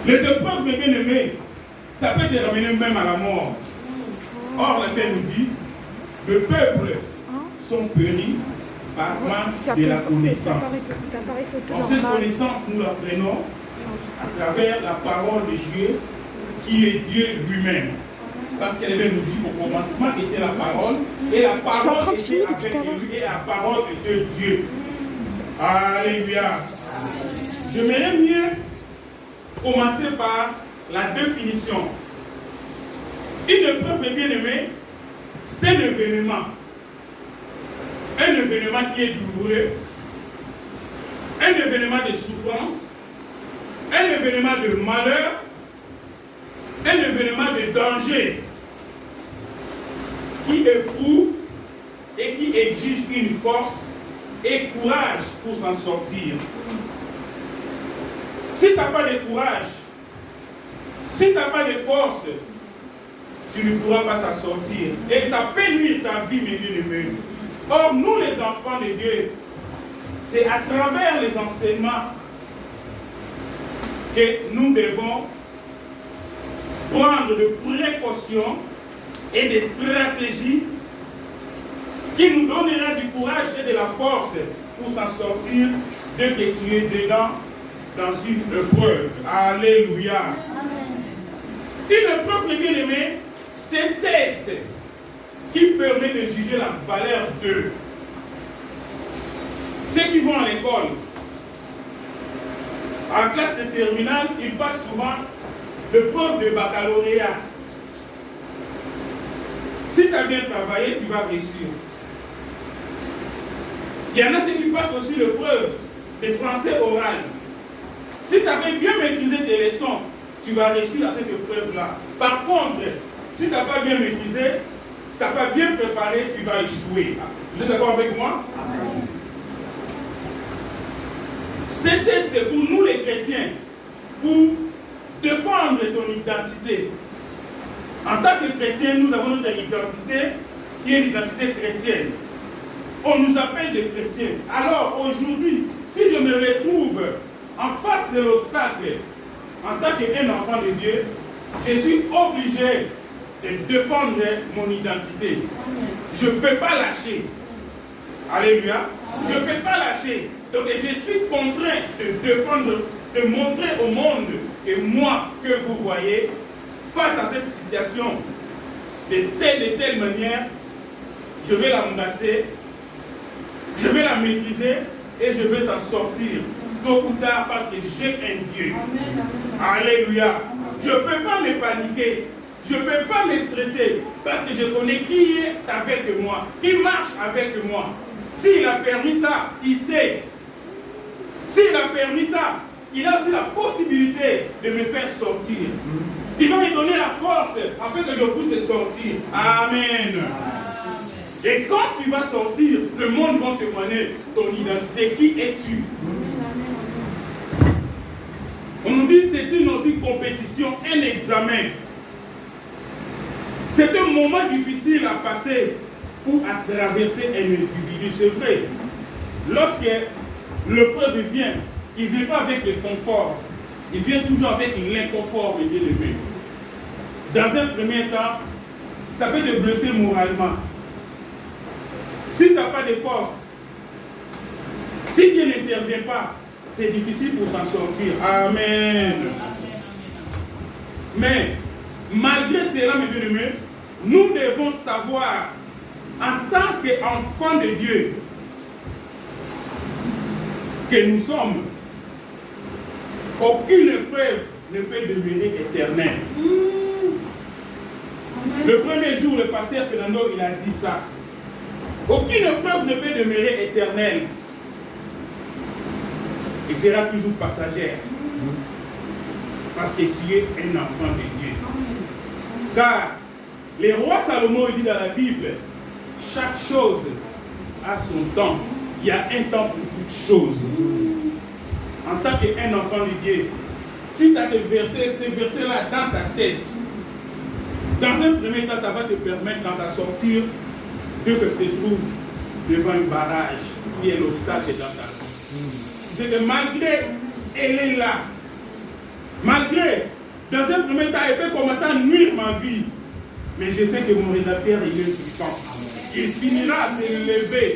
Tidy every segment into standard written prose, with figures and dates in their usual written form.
Les épreuves, mes bien-aimés, ça peut te ramener même à la mort. Or, la Bible nous dit, le peuple sont péris par manque de la connaissance. Donc, cette connaissance, nous la prenons à travers la parole de Dieu, qui est Dieu lui-même. Parce qu'elle nous dit qu'au commencement était la parole, et la parole était avec lui, et la parole était Dieu. Alléluia. J'aimerais mieux commencer par la définition. Une épreuve, mes bien-aimés, c'est un événement. Un événement qui est douloureux, un événement de souffrance, un événement de malheur, un événement de danger qui éprouve et qui exige une force et courage pour s'en sortir. Si tu n'as pas de courage, si tu n'as pas de force, tu ne pourras pas s'en sortir. Et ça peut nuire ta vie, mes bien-aimés. Or, nous les enfants de Dieu, c'est à travers les enseignements que nous devons prendre de précautions et des stratégies qui nous donnera du courage et de la force pour s'en sortir dès que tu es dedans dans une épreuve. Alléluia. Amen. Une épreuve, mes bien-aimés, c'est un test qui permet de juger la valeur d'eux. Ceux qui vont à l'école, à la classe de terminale, ils passent souvent l'épreuve de baccalauréat. Si tu as bien travaillé, tu vas réussir. Il y en a ceux qui passent aussi l'épreuve de français oral. Si tu avais bien maîtrisé tes leçons, tu vas réussir à cette épreuve-là. Par contre, si tu n'as pas bien maîtrisé, tu n'as pas bien préparé, tu vas échouer. Vous êtes d'accord avec moi? C'est un test pour nous les chrétiens, pour défendre ton identité. En tant que chrétien, nous avons notre identité qui est l'identité chrétienne. On nous appelle des chrétiens. Alors aujourd'hui, si je me retrouve en face de l'obstacle, en tant qu'un enfant de Dieu, je suis obligé de défendre mon identité. Je ne peux pas lâcher. Alléluia. Je ne peux pas lâcher. Donc je suis contraint de défendre, de montrer au monde que moi, que vous voyez, face à cette situation, de telle manière, je vais l'embrasser, je vais la maîtriser et je vais s'en sortir tôt ou tard parce que j'ai un Dieu. Amen. Alléluia. Je ne peux pas me paniquer, je ne peux pas me stresser parce que je connais qui est avec moi, qui marche avec moi. S'il a permis ça, il sait. S'il a permis ça, il a aussi la possibilité de me faire sortir. Il va me donner la force afin que je puisse sortir. Amen. Et quand tu vas sortir, le monde va témoigner ton identité. Qui es-tu? On nous dit que c'est une aussi compétition, un examen. C'est un moment difficile à passer pour traverser un individu. C'est vrai. Lorsque l'épreuve vient, il ne vient pas avec le confort. Il vient toujours avec l'inconfort de Dieu. Dans un premier temps, ça peut te blesser moralement. Si tu n'as pas de force, si Dieu n'intervient pas, c'est difficile pour s'en sortir. Amen. Mais, malgré cela, mes bien-aimés, nous devons savoir, en tant qu'enfants de Dieu, que nous sommes, aucune épreuve ne peut demeurer éternelle. Le premier jour, le pasteur Fernando, il a dit ça. Aucune épreuve ne peut demeurer éternelle. Il sera toujours passagère. Parce que tu es un enfant de Dieu. Car le roi Salomon dit dans la Bible, chaque chose a son temps. Il y a un temps pour toutes choses. En tant qu'un enfant de Dieu, si tu as ces versets-là dans ta tête, dans un premier temps, ça va te permettre d'en sortir de que tu te trouves devant un barrage qui est l'obstacle dans ta vie. C'est que malgré elle est là, Malgré, dans un premier temps, il peut commencer à nuire ma vie. Mais je sais que mon rédacteur, il est puissant. Il finira à s'élever.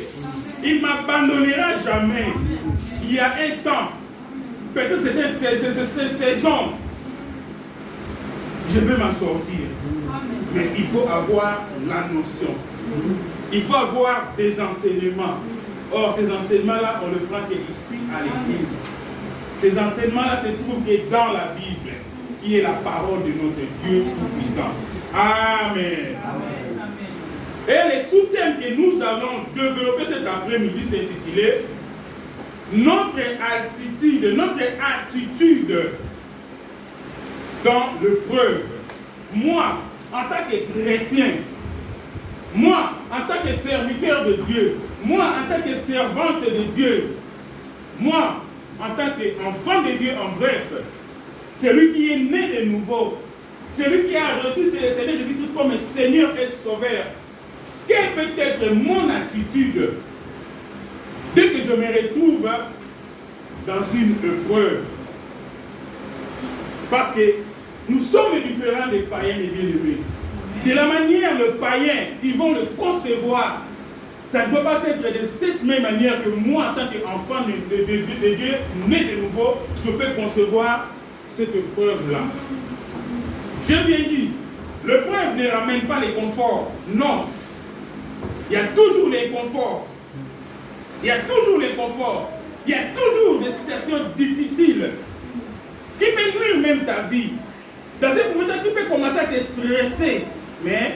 Il ne m'abandonnera jamais. Il y a un temps, peut-être c'était une saison, je vais m'en sortir. Mais il faut avoir la notion. Il faut avoir des enseignements. Or, ces enseignements-là, on ne le prend qu'ici à l'église. Ces enseignements-là se trouvent que dans la Bible, qui est la parole de notre Dieu tout-puissant. Amen. Amen. Et les sous-thèmes que nous allons développer cet après-midi, c'est intitulé notre attitude dans l'épreuve. Moi, en tant que chrétien, moi, en tant que serviteur de Dieu, moi, en tant que servante de Dieu, moi, en tant qu'enfant de Dieu, en bref, celui qui est né de nouveau, celui qui a reçu Seigneur Jésus-Christ comme Seigneur et Sauveur, quelle peut être mon attitude dès que je me retrouve dans une épreuve? Parce que nous sommes différents des païens et bien-aimés. De la manière le païen, ils vont le concevoir. Ça ne doit pas être de cette même manière que moi, en tant qu'enfant de Dieu, né de nouveau, je peux concevoir cette épreuve-là. J'ai bien dit, l'épreuve ne ramène pas les conforts. Non. Il y a toujours les conforts. Il y a toujours les conforts. Il y a toujours des situations difficiles qui peuvent nuire même ta vie. Dans un moment, tu peux commencer à te stresser. Mais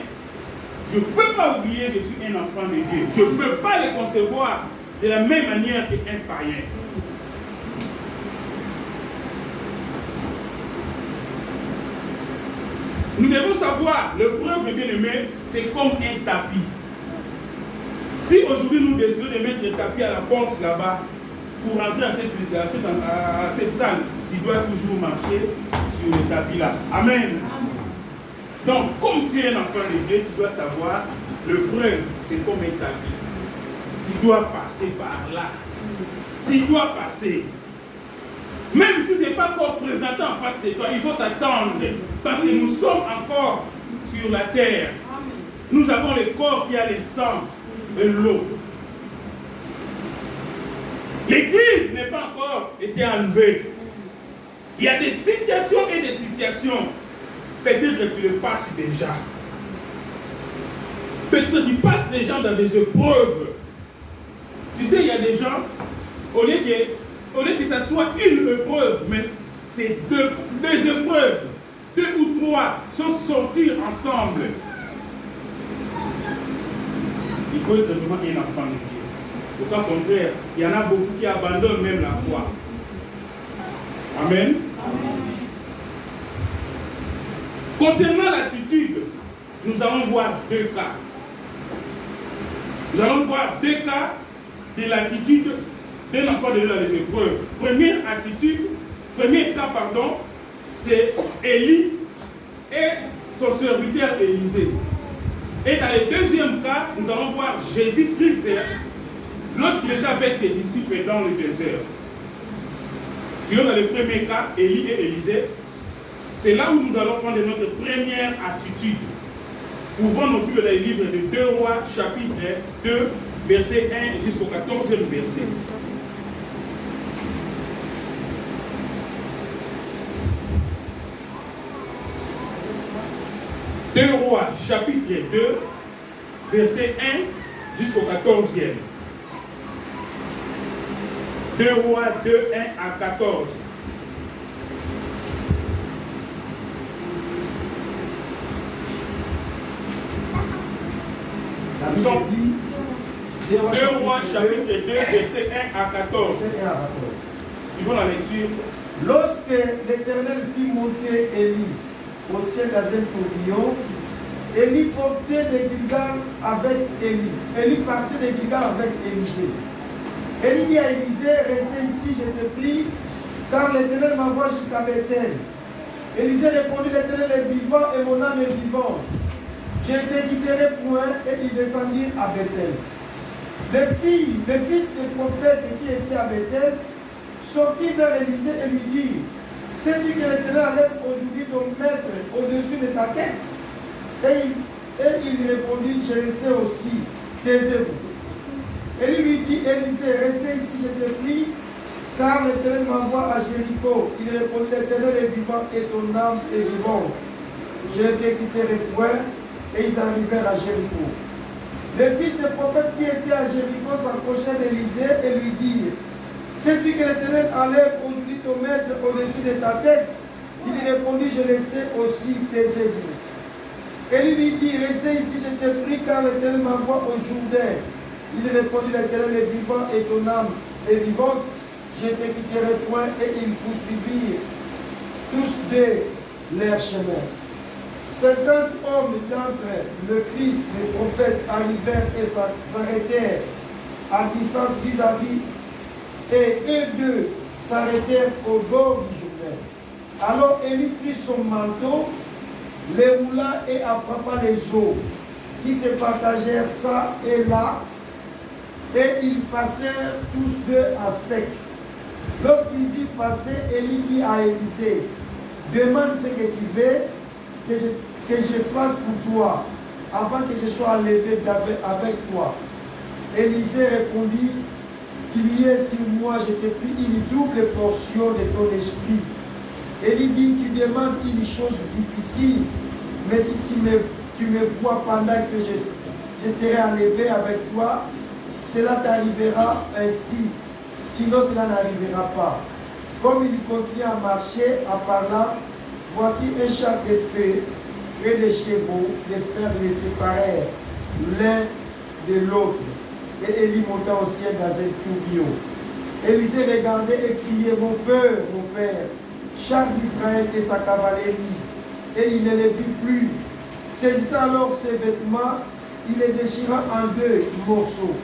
je ne peux pas oublier que je suis un enfant de Dieu. Je ne peux pas les concevoir de la même manière qu'un païen. Nous devons savoir, l'épreuve, bien aimé, c'est comme un tapis. Si aujourd'hui nous décidons de mettre le tapis à la porte là-bas, pour entrer à cette salle, tu dois toujours marcher sur le tapis là. Amen. Donc, comme tu es un enfant de Dieu, tu dois savoir, l'épreuve, c'est comme un tapis. Tu dois passer par là. Tu dois passer. Même si ce n'est pas encore présenté en face de toi, il faut s'attendre. Parce que nous sommes encore sur la terre. Nous avons le corps qui a le sang et l'eau. L'église n'est pas encore été enlevée. Il y a des situations et des situations. Peut-être que tu le passes déjà. Peut-être que tu passes déjà dans des épreuves. Tu sais, il y a des gens, au lieu que ça soit une épreuve, mais c'est deux épreuves, 2 ou 3 sont sortis ensemble. Il faut être vraiment un enfant de Dieu. Au cas contraire, il y en a beaucoup qui abandonnent même la foi. Amen. Concernant l'attitude, nous allons voir 2 cas. Nous allons voir 2 cas de l'attitude d'un enfant de Dieu dans les épreuves. Premier cas, c'est Élie et son serviteur Élisée. Et dans le deuxième cas, nous allons voir Jésus-Christ lorsqu'il était avec ses disciples dans le désert. Sinon, dans le premier cas, Élie et Élisée, c'est là où nous allons prendre notre première attitude. Ouvrons nos Bibles dans les livres de 2 Rois, chapitre 2, verset 1 jusqu'au 14e verset. Deux Rois, chapitre 2, verset 1 jusqu'au 14e. 2 Rois 2, 1 à 14. Nous sommes 2 Rois, chapitre 2, verset 1 à 14. Suivons la lecture. Lorsque l'Éternel fit monter Élie au ciel dans un tourbillon, Élie portait des Gilgal avec Élisée. Élie partait des Gilgal avec Élisée. Élie dit à Élisée, restez ici, je te prie, car l'Éternel m'envoie jusqu'à Bethel. Élisée répondit, l'Éternel est vivant et mon âme est vivante. Je ne te quitterai point, et ils descendirent à Bethel. Les fils des prophètes qui étaient à Bethel sortirent vers Élisée et lui dirent, Sais-tu que l'Éternel enlève aujourd'hui ton maître au-dessus de ta tête? Et il répondit, je le sais aussi, taisez-vous. Et lui dit, Élisée, restez ici, je te prie, car l'Éternel m'envoie à Jéricho. Il répondit, l'Éternel est vivant et ton âme est vivante. Je ne te quitterai point. Et ils arrivèrent à Jéricho. Le fils du prophète qui était à Jéricho s'approcha d'Élisée et lui dit, sais-tu que l'Éternel enlève aujourd'hui ton maître au-dessus de ta tête? Il répondit, je le sais aussi, taisez-vous. Et lui dit, restez ici, je te prie, car l'Éternel m'envoie au Jourdain. Il répondit, l'Éternel est vivant et ton âme est vivante. Je ne te quitterai point. Et ils poursuivirent tous deux leur chemin. 50 hommes d'entre le fils des prophètes arrivèrent et s'arrêtèrent à distance vis-à-vis, et eux deux s'arrêtèrent au bord du Jourdain. Alors Élie prit son manteau, les roula et frappa les eaux, qui se partagèrent ça et là, et ils passèrent tous deux à sec. Lorsqu'ils y passaient, Élie dit à Élisée, demande ce que tu veux, que je fasse pour toi, avant que je sois enlevé avec toi. Élisée répondit, qu'il y ait sur moi, je te prie, une double portion de ton esprit. Élie dit, tu demandes une chose difficile, mais si tu me vois pendant que je serai enlevé avec toi, cela t'arrivera ainsi, sinon cela n'arrivera pas. Comme il continue à marcher, en parlant, voici un char de feu et des chevaux, les frères les séparèrent l'un de l'autre. Et Élie monta au ciel dans un tourbillon. Élisée regardait et criait, mon père, char d'Israël et sa cavalerie. Et il ne les vit plus. Saisissant alors ses vêtements, il les déchira en deux morceaux.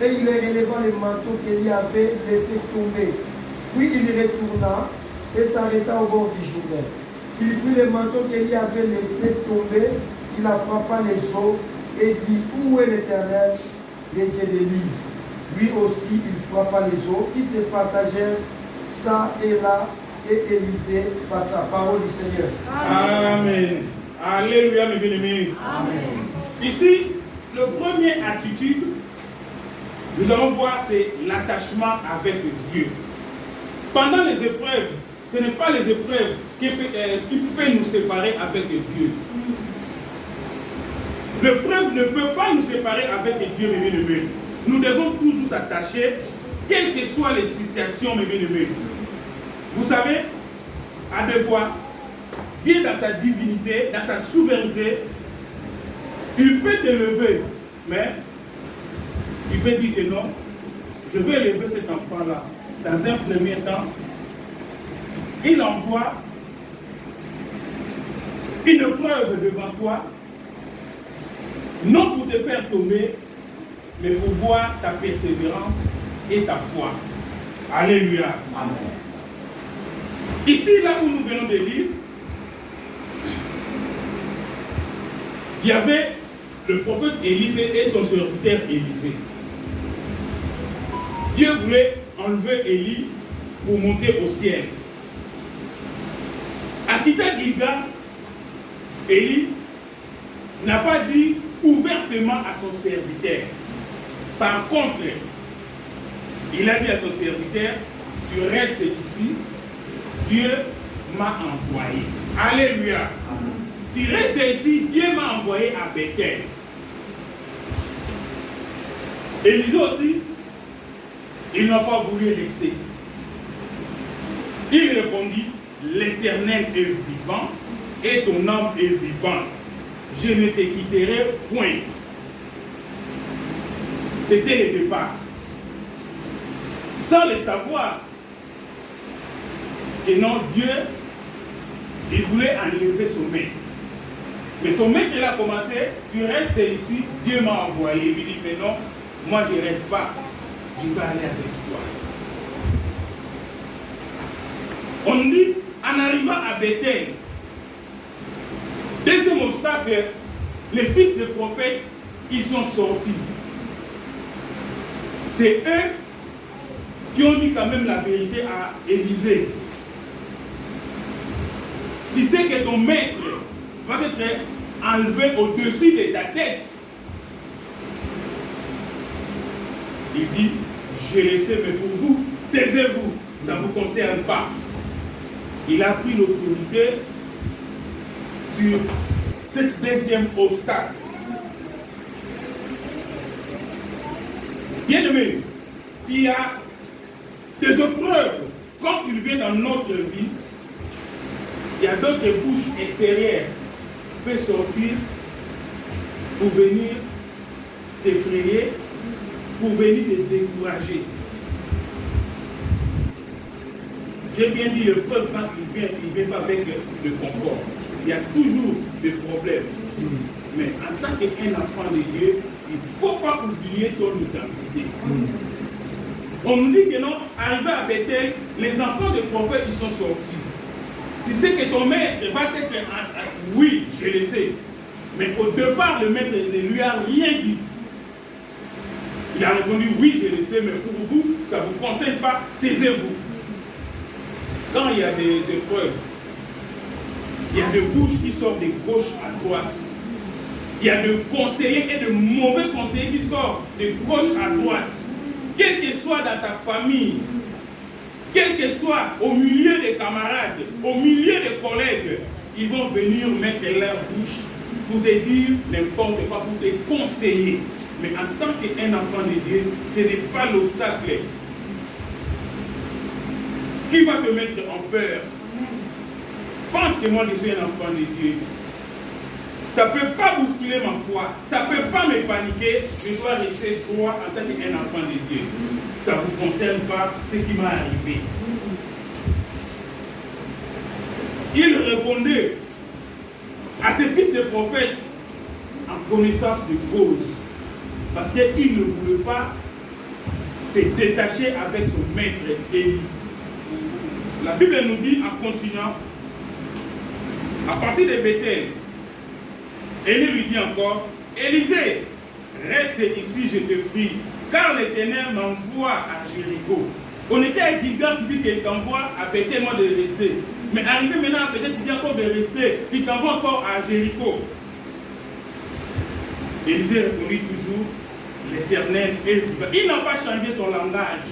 Et il les releva le manteau qu'Élie avait laissé tomber. Puis il retourna et s'arrêta au bord du Jourdain. Il prit le manteau qu'Élie avait laissé tomber, il a frappé les eaux et dit, où est l'Éternel, le Dieu d'Élie? Lui aussi, il frappa les eaux qui se partagèrent ça et là, et Élisée passa. Parole du Seigneur. Amen. Alléluia, mes bien-aimés. Amen. Ici, le premier attitude, nous allons voir, c'est l'attachement avec Dieu. Pendant les épreuves, ce n'est pas les épreuves qui peuvent nous séparer avec Dieu. L'épreuve ne peut pas nous séparer avec Dieu, mes bien-aimés. Nous devons toujours s'attacher, quelles que soient les situations, mes bien-aimés. Vous savez, à deux fois, Dieu dans sa divinité, dans sa souveraineté, il peut te lever, mais il peut dire que non, je vais élever cet enfant-là. Dans un premier temps, il envoie une preuve devant toi, non pour te faire tomber, mais pour voir ta persévérance et ta foi. Alléluia. Amen. Ici, là où nous venons de lire, il y avait le prophète Élisée et son serviteur Élisée. Dieu voulait enlever Élie pour monter au ciel. À quitter Gilgal, Élie n'a pas dit ouvertement à son serviteur. Par contre, il a dit à son serviteur, tu restes ici, Dieu m'a envoyé. Alléluia. Amen. Tu restes ici, Dieu m'a envoyé à Bethel. Élisée aussi, il n'a pas voulu rester. Il répondit, l'Éternel est vivant et ton âme est vivante. Je ne te quitterai point. C'était le départ. Sans le savoir que non, Dieu, il voulait enlever son maître. Mais son maître, il a commencé, tu restes ici, Dieu m'a envoyé. Il lui dit, mais non, moi je ne reste pas, je vais aller avec toi. On dit, en arrivant à Bethel, deuxième obstacle, les fils des prophètes, ils sont sortis. C'est eux qui ont dit quand même la vérité à Élisée. Tu sais que ton maître va être enlevé au-dessus de ta tête. Il dit, j'ai laissé, mais pour vous, taisez-vous, ça ne vous concerne pas. Il a pris l'autorité sur cet deuxième obstacle. Bien aimé, il y a des épreuves. Quand il vient dans notre vie, il y a d'autres bouches extérieures qui peuvent sortir pour venir t'effrayer, pour venir te décourager. J'ai bien dit, l'épreuve, quand il vient pas avec le confort. Il y a toujours des problèmes. Mais en tant qu'un enfant de Dieu, il ne faut pas oublier ton identité. On nous dit que non, arrivé à Bethel, les enfants des prophètes, ils sont sortis. Tu sais que ton maître va être... Oui, je le sais. Mais au départ, le maître ne lui a rien dit. Il a répondu, oui, je le sais, mais pour vous, ça ne vous concerne pas, taisez-vous. Quand il y a des épreuves, il y a des bouches qui sortent de gauche à droite. Il y a des conseillers et de mauvais conseillers qui sortent de gauche à droite. Quel que soit dans ta famille, quel que soit au milieu des camarades, au milieu des collègues, ils vont venir mettre leur bouche pour te dire n'importe quoi, pour te conseiller. Mais en tant qu'un enfant de Dieu, ce n'est pas l'obstacle qui va te mettre en peur. Pense que moi je suis un enfant de Dieu. Ça ne peut pas bousculer ma foi. Ça ne peut pas me paniquer. Je dois rester droit en tant qu'un enfant de Dieu. Ça ne vous concerne pas ce qui m'est arrivé. Il répondait à ses fils de prophètes en connaissance de cause. Parce qu'il ne voulait pas se détacher avec son maître Élie. La Bible nous dit en continuant, à partir de Bethel, Élie lui dit encore, Élisée, reste ici, je te prie, car l'Éternel m'envoie à Jéricho. On était à Gilgal, tu dis qu'il t'envoie à Bethel, moi de rester. Mais arrivé maintenant à Bethel, tu dis encore de rester, il t'envoie encore à Jéricho. Élisée répondit toujours, l'Éternel est vivant. Il n'a pas changé son langage.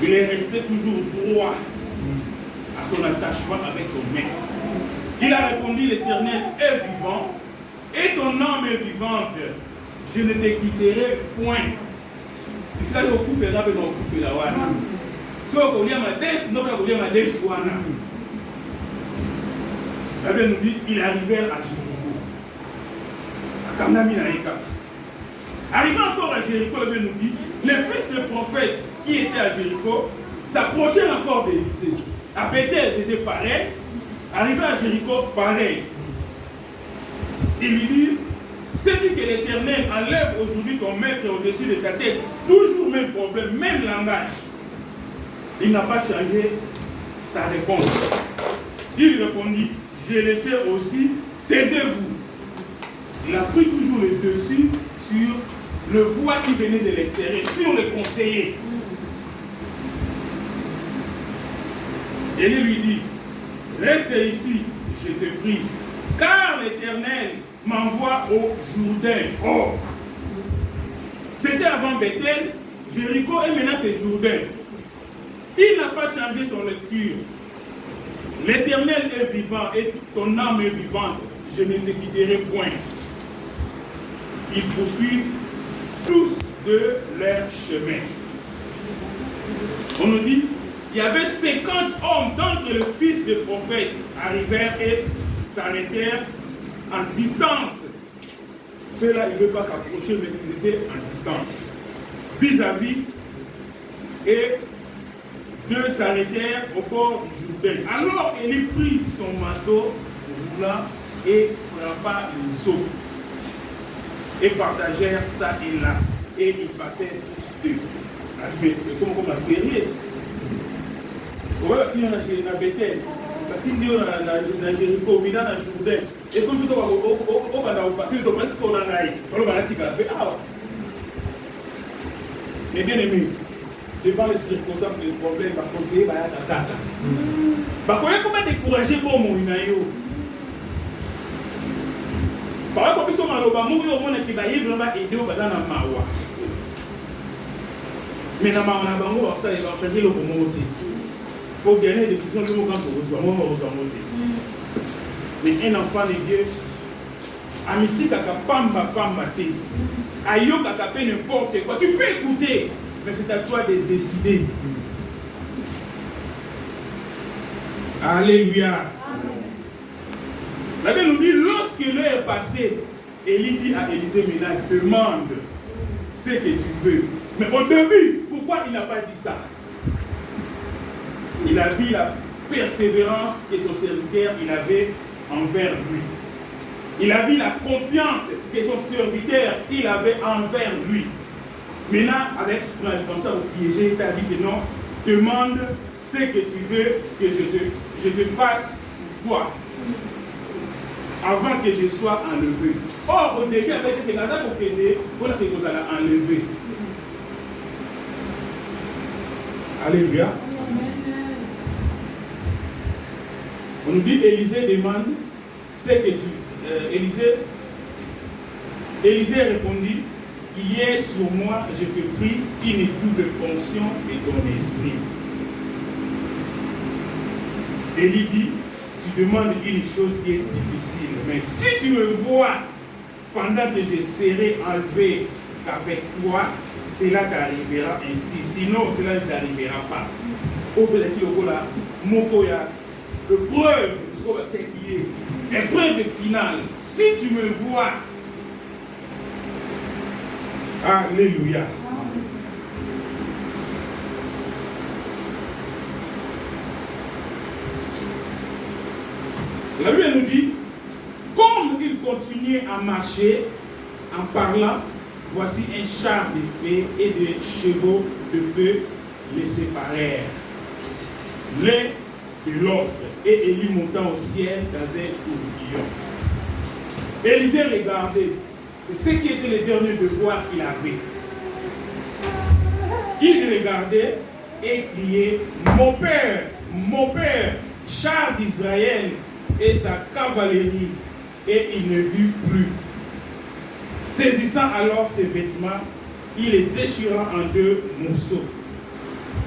Il est resté toujours droit à son attachement avec son maître. Il a répondu, l'Éternel est vivant et ton âme est vivante. Je ne te quitterai point. Il s'est dit au coup de la peine, au coup de la wana. Si on connaît ma desse, non, on connaît ma desse wana. La Bible nous dit, il arrivait à Jéricho. À Kandaminaïka. Arrivant encore à Jéricho, la Bible nous dit, les fils des prophètes qui étaient à Jéricho s'approchaient encore d'Élisée. À Bethel, c'était pareil. Arrivé à Jéricho, pareil. Il lui dit, sais-tu que l'Éternel enlève aujourd'hui ton maître au-dessus de ta tête? Toujours même problème, même langage. Il n'a pas changé sa réponse. Il répondit, j'ai laissé aussi, taisez-vous. Il a pris toujours le dessus sur le voix qui venait de l'extérieur, sur le conseiller. Élie lui dit, reste ici, je te prie, car l'Éternel m'envoie au Jourdain. Oh! C'était avant Bethel, Jéricho et maintenant c'est Jourdain. Il n'a pas changé son lecture. L'Éternel est vivant et ton âme est vivante. Je ne te quitterai point. Ils poursuivent tous de leur chemin. On nous dit, il y avait 50 hommes d'entre les fils des prophètes arrivèrent et s'arrêtèrent en distance. Ceux-là, ils ne veulent pas s'approcher, mais ils étaient en distance. Vis-à-vis, et deux s'arrêtèrent au bord du Jourdain. Alors, il prit son marteau, roula et frappa les eaux. Et partagèrent ça et là. Et ils passèrent tous deux. Mais comment on a serré? On va tirer dans Bethel. Na Jéricho, mina na Jourdain. Et comme je on va passer le presque on a on va la tika. Mais bien aimé, devant les circonstances, les problèmes, va conseiller, va y avoir tata. Comment décourager bon mon inayo? Par exemple, si on a l'obamou, on a qui va y vraiment aider au bazar dans mawa. Mais dans ma bango, ça il va changer le bon pour gagner des décisions, le mot quand on reçoit. Mais un enfant de Dieu, amitié kaka pamba te, ayo kaka pe n'importe quoi. Tu peux écouter, mais c'est à toi de décider. Alléluia. La Bible nous dit, lorsque l'heure est passée, Élie dit à Élisée, maintenant, demande ce que tu veux. Mais au début, pourquoi il n'a pas dit ça? Il a vu la persévérance que son serviteur il avait envers lui. Il a vu la confiance que son serviteur il avait envers lui. Maintenant, avec ce comme ça, au piégé, il t'a dit que non, demande ce que tu veux que je te fasse pour toi. Avant que je sois enlevé. Or, au début, avec les Nazars pour t'aider, voilà ce que vous allez enlever. Alléluia. On nous dit, Élisée demande ce que tu... Élisée répondit, qu'il y ait sur moi, je te prie, une double pension de ton esprit. Élie dit, tu demandes une chose qui est difficile, mais si tu me vois pendant que je serai enlevé avec toi, cela t'arrivera ainsi. Sinon, cela ne t'arrivera pas. Épreuve finale. Si tu me vois, alléluia. La Bible nous dit, comme il continuait à marcher en parlant, voici un char de feu et des chevaux de feu les séparèrent l'un de l'autre. Et Élie montant au ciel dans un tourbillon. Élisée regardait. C'est ce qui était le dernier devoir qu'il avait. Il regardait et criait, mon père, char d'Israël et sa cavalerie. Et il ne vit plus. Saisissant alors ses vêtements, il les déchira en deux morceaux.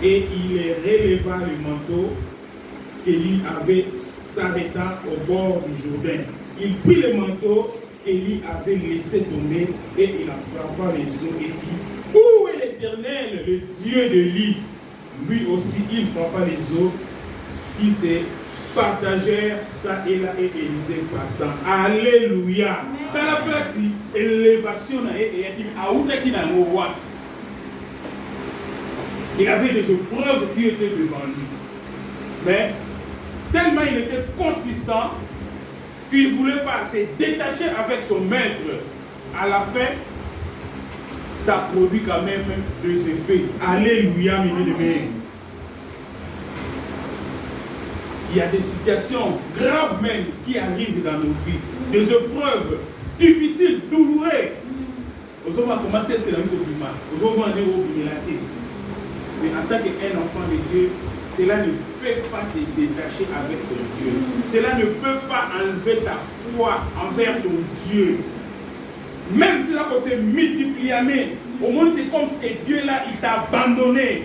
Et il les releva le manteau qu'Élie avait s'arrêtant au bord du Jourdain. Il prit le manteau qu'Élie avait laissé tomber et il en frappa les eaux et dit, où est l'Éternel, le Dieu d'Élie? Lui aussi, il frappa les eaux qui se partagèrent ça et là et Élisée passant. Alléluia. Dans la place, élévation il avait des épreuves qui étaient devant lui. Mais tellement il était consistant, il ne voulait pas se détacher avec son maître. À la fin, ça produit quand même des effets. Alléluia, mes bien-aimés. Il y a des situations graves même qui arrivent dans nos vies. Des épreuves difficiles, douloureuses. Aujourd'hui, comment est-ce que la vie est mal? Aujourd'hui, on est au milieu. Mais en tant qu'un enfant de Dieu, cela ne peut pas te détacher avec ton Dieu. Cela ne peut pas enlever ta foi envers ton Dieu. Même si ça s'est multiplié, au monde c'est comme si Dieu là, il t'a abandonné.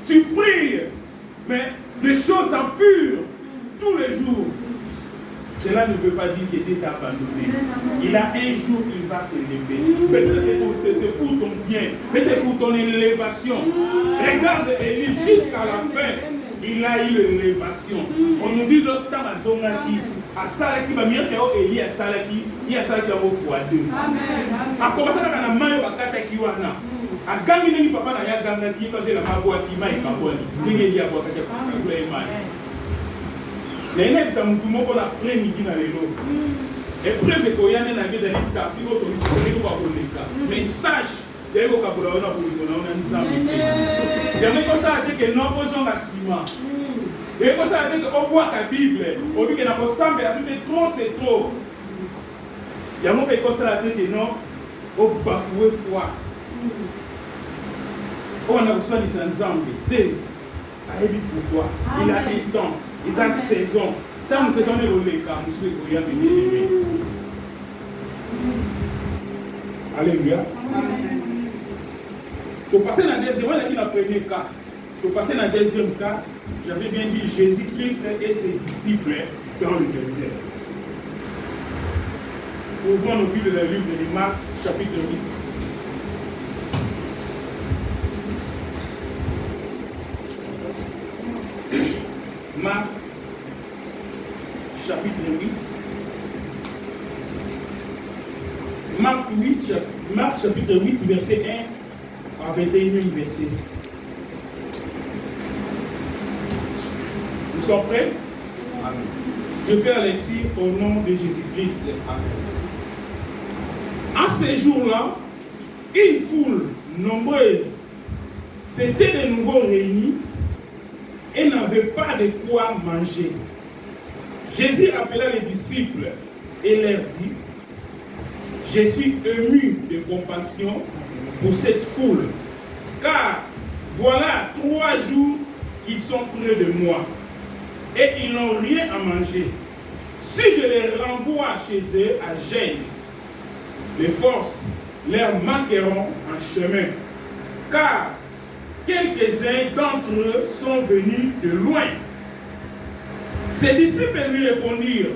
Tu pries, mais les choses s'empurent tous les jours. Cela ne veut pas dire que Dieu t'a abandonné. Il a un jour, il va s'élever. Peut-être c'est pour ton bien. Peut-être c'est pour ton élévation. Regarde Élie jusqu'à la fin. Il a eu l'élévation. On nous dit lorsque tu as la zone qui a Salaki, Élie a Salaki, il y a Salaki à fois deux. A commencé à la main au Kata Kiwana. A gagné papa n'a gagné qui parce que la maboua qui m'a écaboli. Il y a boîte les nègres, ça me tout l'après-midi dans les lots. Et bref, il y a un ami dans l'état, il va mais sache, il y a un cabra, on a il y a un cosa que non, on a ciment. Il y a un cosa que on boit la Bible, on dit que la constante, trop, c'est trop. Il y a un cosa que non, on bafoué foi. On a reçu des ensembles. Pourquoi? Il a un temps, il a saison. Tant que c'est donné au cas, nous sommes bien. Alléluia. Pour passer dans le deuxième, on a dit le premier cas. Pour passer dans le deuxième cas, j'avais bien dit Jésus-Christ et ses disciples dans le désert. Ouvrons nos Bibles dans le livre de Marc, chapitre 8. Marc, chapitre 8. Marc, chapitre 8, verset 1 à 21e verset. Nous sommes prêts? Amen. Je fais la lecture au nom de Jésus-Christ. En ces jours-là, une foule nombreuse s'était de nouveau réunie et n'avait pas de quoi manger. Jésus appela les disciples et leur dit: je suis ému de compassion pour cette foule, car voilà 3 jours qu'ils sont près de moi et ils n'ont rien à manger. Si je les renvoie chez eux à jeûne, les forces leur manqueront en chemin, car quelques-uns d'entre eux sont venus de loin. Ses disciples lui répondirent: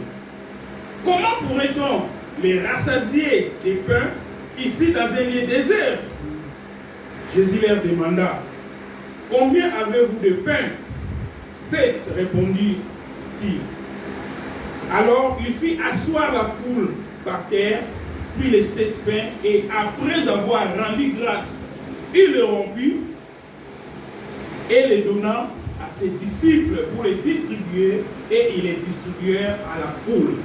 comment pourrait-on les rassasier des pains ici dans un lieu désert? Jésus leur demanda: combien avez-vous de pains? 7, répondit-il. Alors il fit asseoir la foule par terre, puis les 7 pains, et après avoir rendu grâce, il les rompit et les donna à ses disciples pour les distribuer, et ils les distribuèrent à la foule.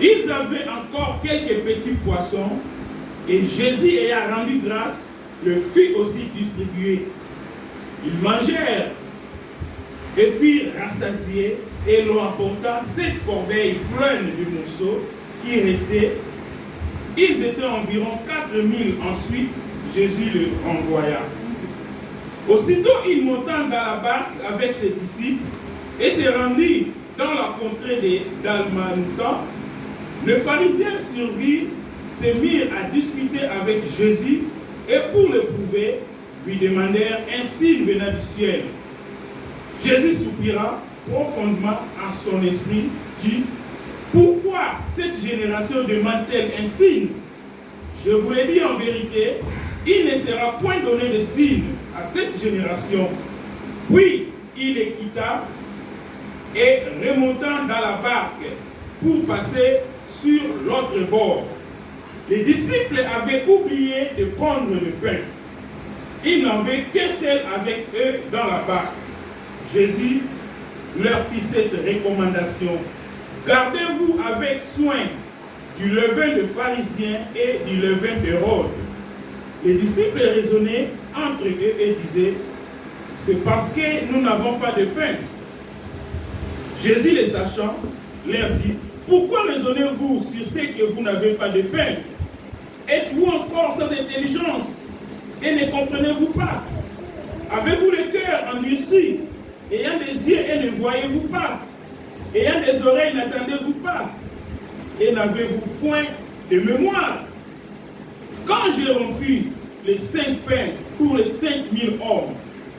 Ils avaient encore quelques petits poissons, et Jésus ayant rendu grâce, le fit aussi distribuer. Ils mangèrent et furent rassasiés, et l'on apporta 7 corbeilles pleines de morceaux qui restaient. Ils étaient environ 4000. Ensuite, Jésus les renvoya. Aussitôt, il monta dans la barque avec ses disciples et se rendit dans la contrée des Dalmanuta. Les pharisiens survirent, se mirent à discuter avec Jésus et pour le prouver, lui demandèrent un signe venant du ciel. Jésus soupira profondément en son esprit, dit: pourquoi cette génération demande-t-elle un signe? Je vous l'ai dit en vérité, il ne sera point donné de signe à cette génération. Puis il les quitta et remontant dans la barque pour passer sur l'autre bord. Les disciples avaient oublié de prendre le pain. Ils n'avaient qu'un seul avec eux dans la barque. Jésus leur fit cette recommandation: gardez-vous avec soin du levain de pharisiens et du levain d'Hérode. Les disciples raisonnaient entre eux et disaient: c'est parce que nous n'avons pas de pain. Jésus, les sachant, leur dit: pourquoi raisonnez-vous sur ce que vous n'avez pas de pain? Êtes-vous encore sans intelligence et ne comprenez-vous pas? Avez-vous le cœur endurci, ayant des yeux et ne voyez-vous pas? Ayant des oreilles, n'entendez-vous pas? Et n'avez-vous point de mémoire? Quand j'ai rompu les 5 pains pour les 5000 hommes,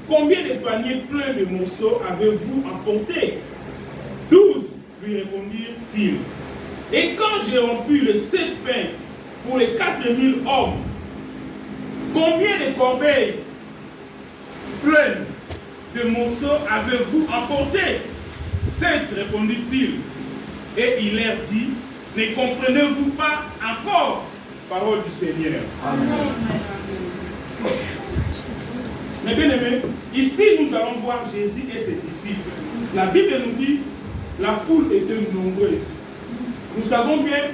combien de paniers pleins de morceaux avez-vous emporté? 12, lui répondirent-ils. Et quand j'ai rompu les 7 pains pour les 4000 hommes, combien de corbeilles pleines de morceaux avez-vous emporté? 7, répondit-il. Et il leur dit: ne comprenez-vous pas encore? Parole du Seigneur. Amen. Mes bien-aimés, ici nous allons voir Jésus et ses disciples. La Bible nous dit: la foule était nombreuse. Nous savons bien,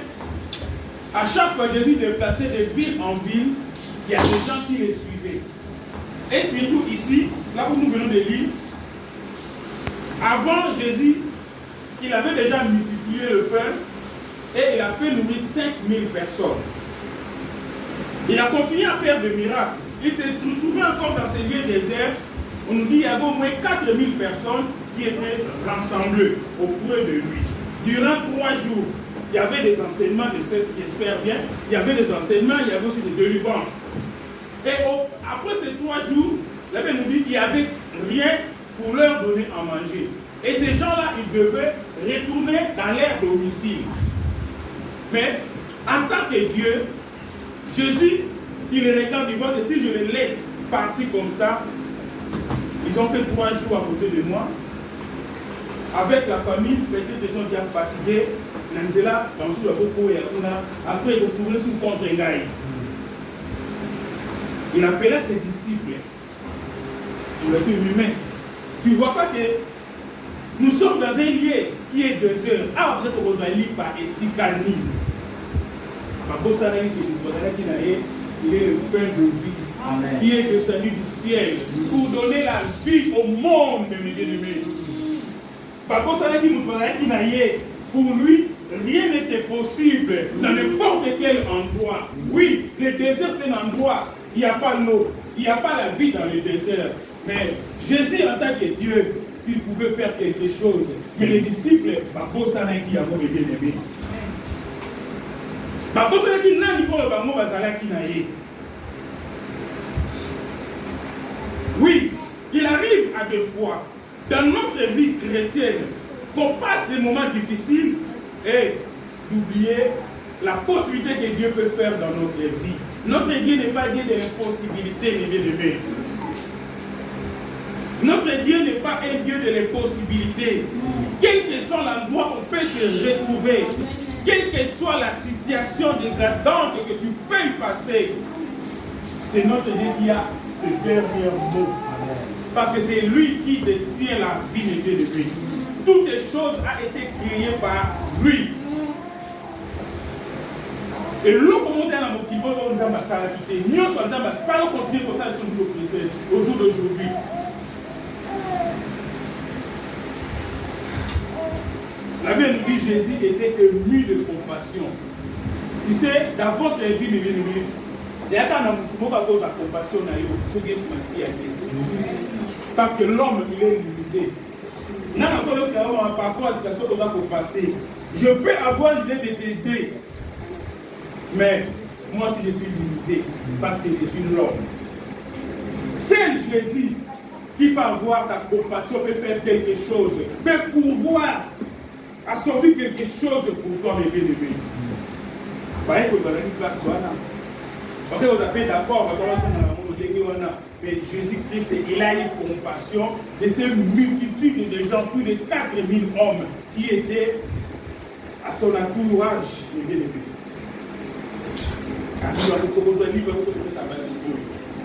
à chaque fois Jésus déplaçait de ville en ville, il y a des gens qui les suivaient. Et surtout ici, là où nous venons de lire, avant Jésus, il avait déjà multiplié le pain et il a fait nourrir 5000 personnes. Il a continué à faire des miracles. il s'est retrouvé encore dans ces lieux déserts. On nous dit qu'il y avait au moins 4000 personnes qui étaient rassemblées auprès de lui. Durant 3 jours, il y avait des enseignements, j'espère bien, il y avait des enseignements, il y avait aussi des délivrances. Et après ces 3 jours, la Bible nous dit qu'il n'y avait rien pour leur donner à manger. Et ces gens-là, ils devaient retourner dans leur domicile. Mais en tant que Dieu, Jésus, il regarde, il voit que si je les laisse partir comme ça, ils ont fait 3 jours à côté de moi. Avec la famille, peut-être qu'ils sont déjà fatigués. Après, ils retournent sur contre Ngaï. Il appelait ses disciples. Je suis humain. Tu ne vois pas que nous sommes dans un lieu qui est désert. Ah, peut-être qu'on va lire par Esikani. Il est le pain de vie. Amen. Qui est descendu du ciel pour donner la vie au monde, mes bien-aimés. Pour lui, rien n'était possible dans n'importe quel endroit. Oui, le désert est un endroit, il n'y a pas l'eau, il n'y a pas la vie dans le désert. Mais Jésus, en tant que Dieu, il pouvait faire quelque chose. Mais les disciples, oui, il arrive à des fois dans notre vie chrétienne qu'on passe des moments difficiles et d'oublier la possibilité que Dieu peut faire dans notre vie. Notre Dieu n'est pas Dieu de l'impossibilité, mes bien-aimés. Notre Dieu n'est pas un Dieu de l'impossibilité. Quel que soit l'endroit où on peut se retrouver, quelle que soit la situation dégradante que tu peux y passer, c'est notre Dieu qui a le dernier mot. Parce que c'est lui qui détient la vie de lui. Toutes les choses ont été créées par lui. Et l'eau comme on dit dans mon petit bon, on dit à ma salabité. Nous sommes dans ma salabité. Pas continuer comme ça au jour d'aujourd'hui. La Bible nous dit que Jésus était ému de compassion. Tu sais, dans votre vie, mes bien-aimés, il y a quand même pas cause de compassion. Parce que l'homme, il est limité. Je peux avoir l'idée de t'aider. Mais moi, si je suis limité, parce que je suis l'homme. C'est Jésus qui, par avoir ta compassion, peut faire quelque chose, peut pouvoir assortir quelque chose pour toi, mes bien-aimés. Ok, vous êtes d'accord, mais Jésus-Christ, il a eu compassion de ces multitudes de gens, plus de 4000 hommes qui étaient à son entourage, mes bien-aimés.